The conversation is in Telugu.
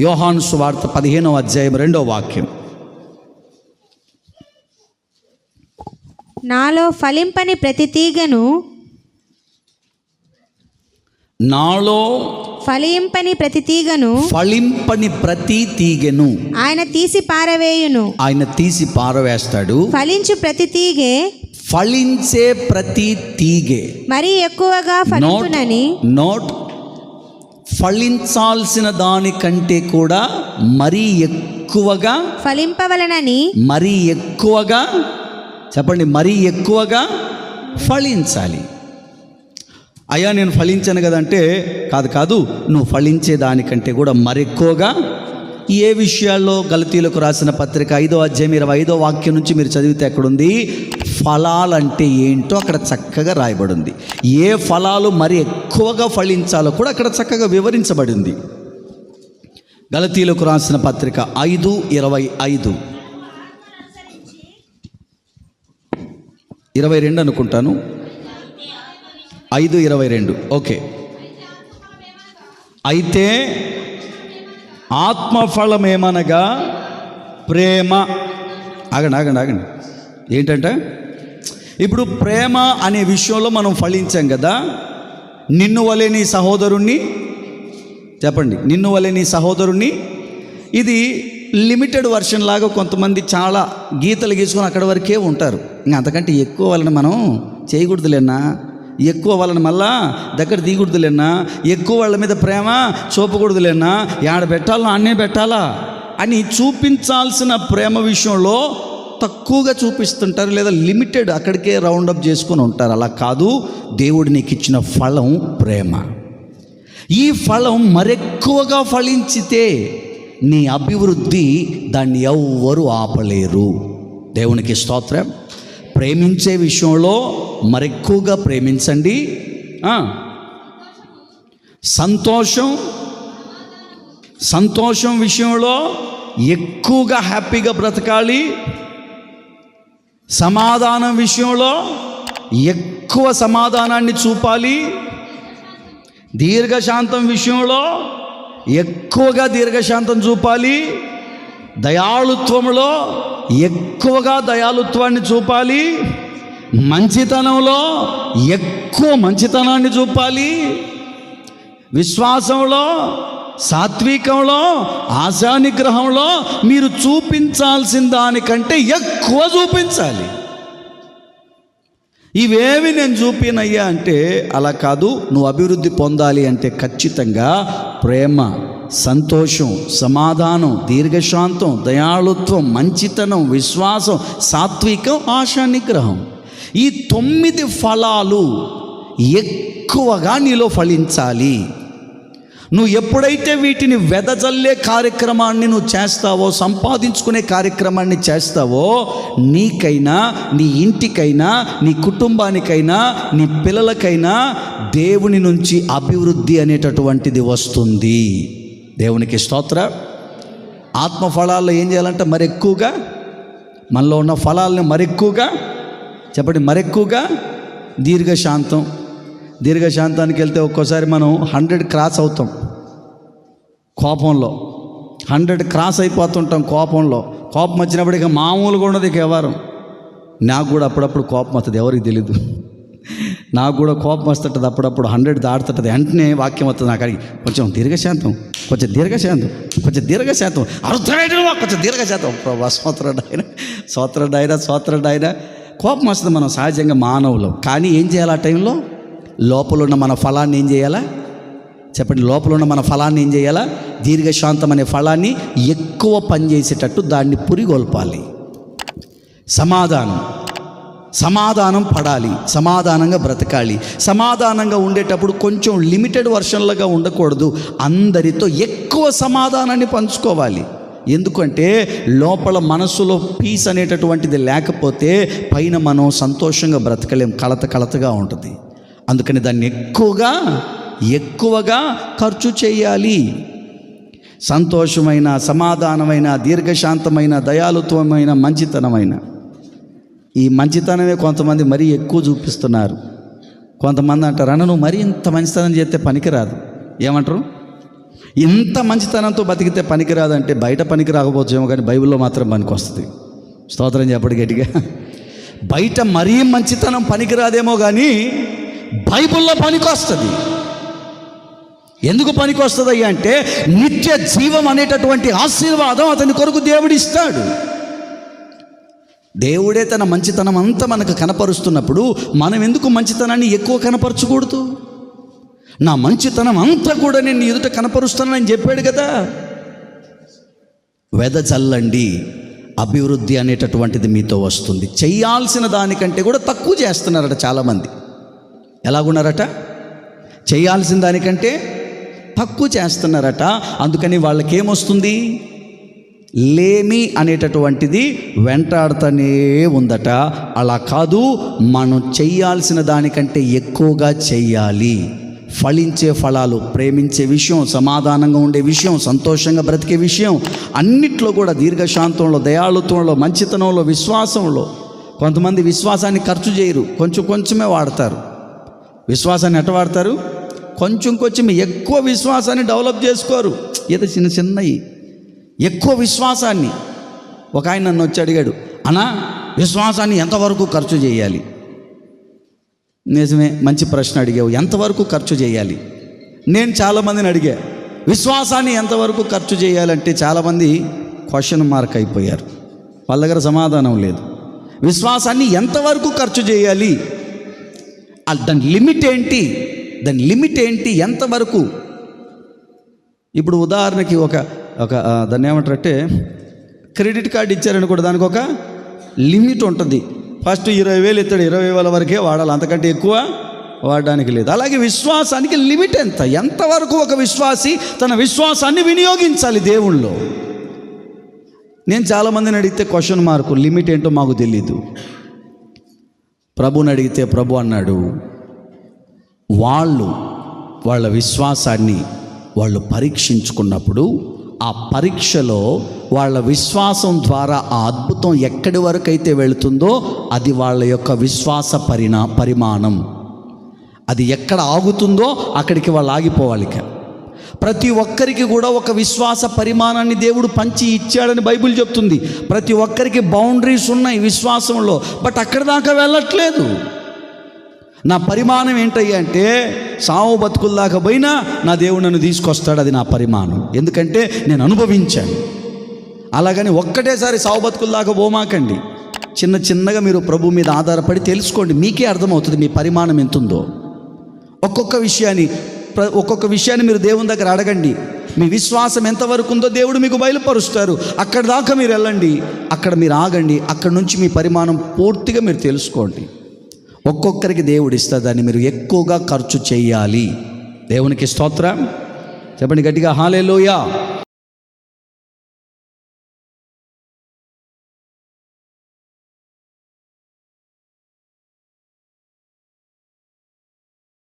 యోహాను సువార్త 15వ అధ్యాయం 2వ వాక్యం. నాలో ఫలింపని ప్రతి తీగను ఫలింపని ప్రతి తీగెను ఆయన తీసి పారవేస్తాడు. ఫలించే ప్రతి తీగె మరి ఎక్కువగా ఫలించునని, ఫలించాల్సిన దానికంటే కూడా మరీ ఎక్కువగా ఫలింపవలనని, మరీ ఎక్కువగా చెప్పండి, మరీ ఎక్కువగా ఫలించాలి. అయ్యా నేను ఫలించాను కదంటే కాదు, నువ్వు ఫలించే దానికంటే కూడా మరెక్కువగా. ఏ విషయాల్లో? గలతీయులకు రాసిన పత్రిక 5వ అధ్యాయం 25వ వాక్యం నుంచి మీరు చదివితే ఎక్కడుంది? ఫలాలంటే ఏంటో అక్కడ చక్కగా రాయబడింది. ఏ ఫలాలు మరి ఎక్కువగా ఫలించాలో కూడా అక్కడ చక్కగా వివరించబడింది. గలతీయులకు రాసిన పత్రిక 5:25, 22 అనుకుంటాను, 5:22. ఓకే. అయితే ఆత్మఫలం ఏమనగా ప్రేమ. ఆగండి. ఏంటంటే ఇప్పుడు ప్రేమ అనే విషయంలో మనం ఫలించాం కదా. నిన్ను వలె నీ సహోదరుణ్ణి, చెప్పండి, నిన్ను వలె నీ సహోదరుణ్ణి. ఇది లిమిటెడ్ వర్షన్ లాగా కొంతమంది చాలా గీతలు గీసుకొని అక్కడి వరకే ఉంటారు. ఇంకా అంతకంటే ఎక్కువ వాళ్ళని మనం చేయకూడదులేనా, ఎక్కువ వాళ్ళని మళ్ళా దగ్గర దిగకూడదులేనా, ఎక్కువ వాళ్ళ మీద ప్రేమ చూపకూడదులేనా, యాడ పెట్టాలో అన్నే పెట్టాలా అని చూపించాల్సిన ప్రేమ విషయంలో తక్కువగా చూపిస్తుంటారు, లేదా లిమిటెడ్ అక్కడికే రౌండప్ చేసుకొని ఉంటారు. అలా కాదు. దేవుడు నీకు ఇచ్చిన ఫలం ప్రేమ. ఈ ఫలం మరెక్కువగా ఫలించితే నీ అభివృద్ధి దాన్ని ఎవ్వరూ ఆపలేరు. దేవునికి స్తోత్రం. ప్రేమించే విషయంలో మరెక్కువగా ప్రేమించండి. సంతోషం విషయంలో ఎక్కువగా హ్యాపీగా బ్రతకాలి. సమాధానం విషయంలో ఎక్కువ సమాధానాన్ని చూపాలి. దీర్ఘశాంతం విషయంలో ఎక్కువగా దీర్ఘశాంతం చూపాలి. దయాళుత్వంలో ఎక్కువగా దయాళుత్వాన్ని చూపాలి. మంచితనంలో ఎక్కువ మంచితనాన్ని చూపాలి. విశ్వాసంలో, సాత్వికంలో, ఆశానిగ్రహంలో మీరు చూపించాల్సిన దానికంటే ఎక్కువ చూపించాలి. ఇవేవి నేను చూపినయ్యా అంటే అలా కాదు. నువ్వు అభివృద్ధి పొందాలి అంటే ఖచ్చితంగా ప్రేమ, సంతోషం, సమాధానం, దీర్ఘశాంతం, దయాళుత్వం, మంచితనం, విశ్వాసం, సాత్వికం, ఆశానిగ్రహం, ఈ 9 ఫలాలు ఎక్కువగా నీలో ఫలించాలి. నువ్వు ఎప్పుడైతే వీటిని వెదజల్లే కార్యక్రమాన్ని నువ్వు చేస్తావో, సంపాదించుకునే కార్యక్రమాన్ని చేస్తావో, నీకైనా, నీ ఇంటికైనా, నీ కుటుంబానికైనా, నీ పిల్లలకైనా దేవుని నుంచి అభివృద్ధి అనేటటువంటిది వస్తుంది. దేవునికి స్తోత్రం. ఆత్మఫలాల్లో ఏం చేయాలంటే మరెక్కువగా, మనలో ఉన్న ఫలాలను మరెక్కువగా, చెప్పండి, మరెక్కువగా దీర్ఘశాంతానికి వెళ్తే ఒక్కోసారి మనం 100 క్రాస్ అవుతాం కోపంలో. 100 క్రాస్ అయిపోతుంటాం కోపంలో. కోపం వచ్చినప్పటికీ మామూలుగా ఉండదు ఇక ఎవరు. నాకు కూడా అప్పుడప్పుడు కోపం వస్తుంది, ఎవరికి తెలీదు. నాకు కూడా కోపం వస్తుంటుంది అప్పుడప్పుడు. 100 దాటుతుంటుంది, వెంటనే వాక్యం వస్తుంది నాకు అడిగి, కొంచెం దీర్ఘశాంతం, కొంచెం దీర్ఘశాంతం, కొంచెం దీర్ఘశాంతం, అర్థమైనా కొంచెం దీర్ఘశాంతం. సోత్రుడాయన కోపం వస్తుంది మనం సహజంగా మానవులం. కానీ ఏం చేయాలి ఆ టైంలో? లోపల ఉన్న మన ఫలాన్ని ఏం చేయాలా? చెప్పండి, లోపల ఉన్న మన ఫలాన్ని ఏం చేయాలా? దీర్ఘశాంతం అనే ఫలాన్ని ఎక్కువ పనిచేసేటట్టు దాన్ని పురిగొల్పాలి. సమాధానం పడాలి, సమాధానంగా బ్రతకాలి. సమాధానంగా ఉండేటప్పుడు కొంచెం లిమిటెడ్ వర్షన్లుగా ఉండకూడదు. అందరితో ఎక్కువ సమాధానాన్ని పంచుకోవాలి. ఎందుకంటే లోపల మనసులో పీస్ అనేటటువంటిది లేకపోతే పైన మనం సంతోషంగా బ్రతకలేం, కలతగా ఉంటుంది. అందుకని దాన్ని ఎక్కువగా ఖర్చు చేయాలి. సంతోషమైన, సమాధానమైన, దీర్ఘశాంతమైన, దయాళుత్వమైన, మంచితనమైన, ఈ మంచితనమే కొంతమంది మరీ ఎక్కువ చూపిస్తున్నారు. కొంతమంది అంటారు, అన్న నువ్వు మరీ ఇంత మంచితనం చేస్తే పనికిరాదు. ఏమంటారు? ఇంత మంచితనంతో బతికితే పనికిరాదంటే బయట పనికి రాకపోవచ్చేమో, కానీ బైబిల్లో మాత్రం పనికి వస్తుంది. స్తోత్రం చెప్పండి గట్టిగా. బయట మరీ మంచితనం పనికిరాదేమో కానీ బైబిల్లో పనికి వస్తుంది. ఎందుకు పనికి వస్తుంది అంటే నిత్య జీవం అనేటటువంటి ఆశీర్వాదం అతని కొరకు దేవుడు ఇస్తాడు. దేవుడే తన మంచితనం అంతా మనకు కనపరుస్తున్నప్పుడు మనం ఎందుకు మంచితనాన్ని ఎక్కువ కనపరచకూడదు? నా మంచితనం అంతా కూడా నేను ఎదుట కనపరుస్తానని చెప్పాడు కదా. వెదజల్లండి, అభివృద్ధి అనేటటువంటిది మీతో వస్తుంది. చేయాల్సిన దానికంటే కూడా తక్కువ చేస్తున్నారట చాలామంది. ఎలాగున్నారట? చేయాల్సిన దానికంటే తక్కువ చేస్తున్నారట. అందుకని వాళ్ళకేమొస్తుంది? లేమి అనేటటువంటిది వెంటాడుతూనే ఉందట. అలా కాదు, మనం చెయ్యాల్సిన దానికంటే ఎక్కువగా చెయ్యాలి. ఫలించే ఫలాలు, ప్రేమించే విషయం, సమాధానంగా ఉండే విషయం, సంతోషంగా బ్రతికే విషయం, అన్నిట్లో కూడా దీర్ఘశాంతంలో, దయాళుత్వంలో, మంచితనంలో, విశ్వాసంలో. కొంతమంది విశ్వాసాన్ని ఖర్చు చేయరు, కొంచెం కొంచెమే వాడతారు. విశ్వాసాన్ని ఎట్ట వాడతారు? కొంచెం కొంచెం. ఎక్కువ విశ్వాసాన్ని డెవలప్ చేసుకోరు, ఏదో చిన్న చిన్నవి. ఎక్కువ విశ్వాసాన్ని. ఒక ఆయన నన్ను వచ్చి అడిగాడు, అన్నా విశ్వాసాన్ని ఎంతవరకు ఖర్చు చేయాలి? నిజమే, మంచి ప్రశ్న అడిగావు. ఎంతవరకు ఖర్చు చేయాలి? నేను చాలామందిని అడిగా, విశ్వాసాన్ని ఎంతవరకు ఖర్చు చేయాలంటే చాలామంది క్వశ్చన్ మార్క్ అయిపోయారు. వాళ్ళ దగ్గర సమాధానం లేదు. విశ్వాసాన్ని ఎంతవరకు ఖర్చు చేయాలి? దాని లిమిట్ ఏంటి? దాని లిమిట్ ఏంటి? ఎంతవరకు? ఇప్పుడు ఉదాహరణకి ఒక దాన్ని ఏమంటారంటే క్రెడిట్ కార్డు ఇచ్చారనుకోండి, దానికి ఒక లిమిట్ ఉంటుంది. ఫస్ట్ 20,000 ఇస్తాడు, 20,000 వరకే వాడాలి, అంతకంటే ఎక్కువ వాడడానికి లేదు. అలాగే విశ్వాసానికి లిమిట్ ఎంత? ఎంతవరకు ఒక విశ్వాసి తన విశ్వాసాన్ని వినియోగించాలి దేవుళ్ళో? నేను చాలామందిని అడిగితే క్వశ్చన్ మార్కు, లిమిట్ ఏంటో మాకు తెలీదు. ప్రభుని అడిగితే ప్రభు అన్నాడు, వాళ్ళ విశ్వాసాన్ని వాళ్ళు పరీక్షించుకున్నప్పుడు ఆ పరీక్షలో వాళ్ళ విశ్వాసం ద్వారా ఆ అద్భుతం ఎక్కడి వరకు అయితే వెళుతుందో అది వాళ్ళ యొక్క విశ్వాస పరిమాణం. అది ఎక్కడ ఆగుతుందో అక్కడికి వాళ్ళు ఆగిపోవాలి. ప్రతి ఒక్కరికి కూడా ఒక విశ్వాస పరిమాణాన్ని దేవుడు పంచి ఇచ్చాడని బైబిల్ చెప్తుంది. ప్రతి ఒక్కరికి బౌండరీస్ ఉన్నాయి విశ్వాసంలో, బట్ అక్కడి దాకా వెళ్ళట్లేదు. నా పరిమాణం ఏంటయ్యా అంటే సావు బతుకుల దాకా పోయినా నా దేవుడు నన్ను తీసుకొస్తాడు, అది నా పరిమాణం. ఎందుకంటే నేను అనుభవించాను. అలాగని ఒక్కటేసారి సావు బతుకుల దాకా పోమాకండి. చిన్న చిన్నగా మీరు ప్రభు మీద ఆధారపడి తెలుసుకోండి, మీకే అర్థమవుతుంది మీ పరిమాణం ఎంతుందో. ఒక్కొక్క విషయాన్ని మీరు దేవుని దగ్గర అడగండి. మీ విశ్వాసం ఎంతవరకు ఉందో దేవుడు మీకు బయలుపరుస్తారు. అక్కడ దాకా మీరు వెళ్ళండి, అక్కడ మీరు ఆగండి, అక్కడ నుంచి మీ పరిమాణం పూర్తిగా మీరు తెలుసుకోండి. ఒక్కొక్కరికి దేవుడు ఇస్తారు, దాన్ని మీరు ఎక్కువగా ఖర్చు చేయాలి. దేవునికి స్తోత్రం చెప్పండి గట్టిగా, హల్లెలూయా.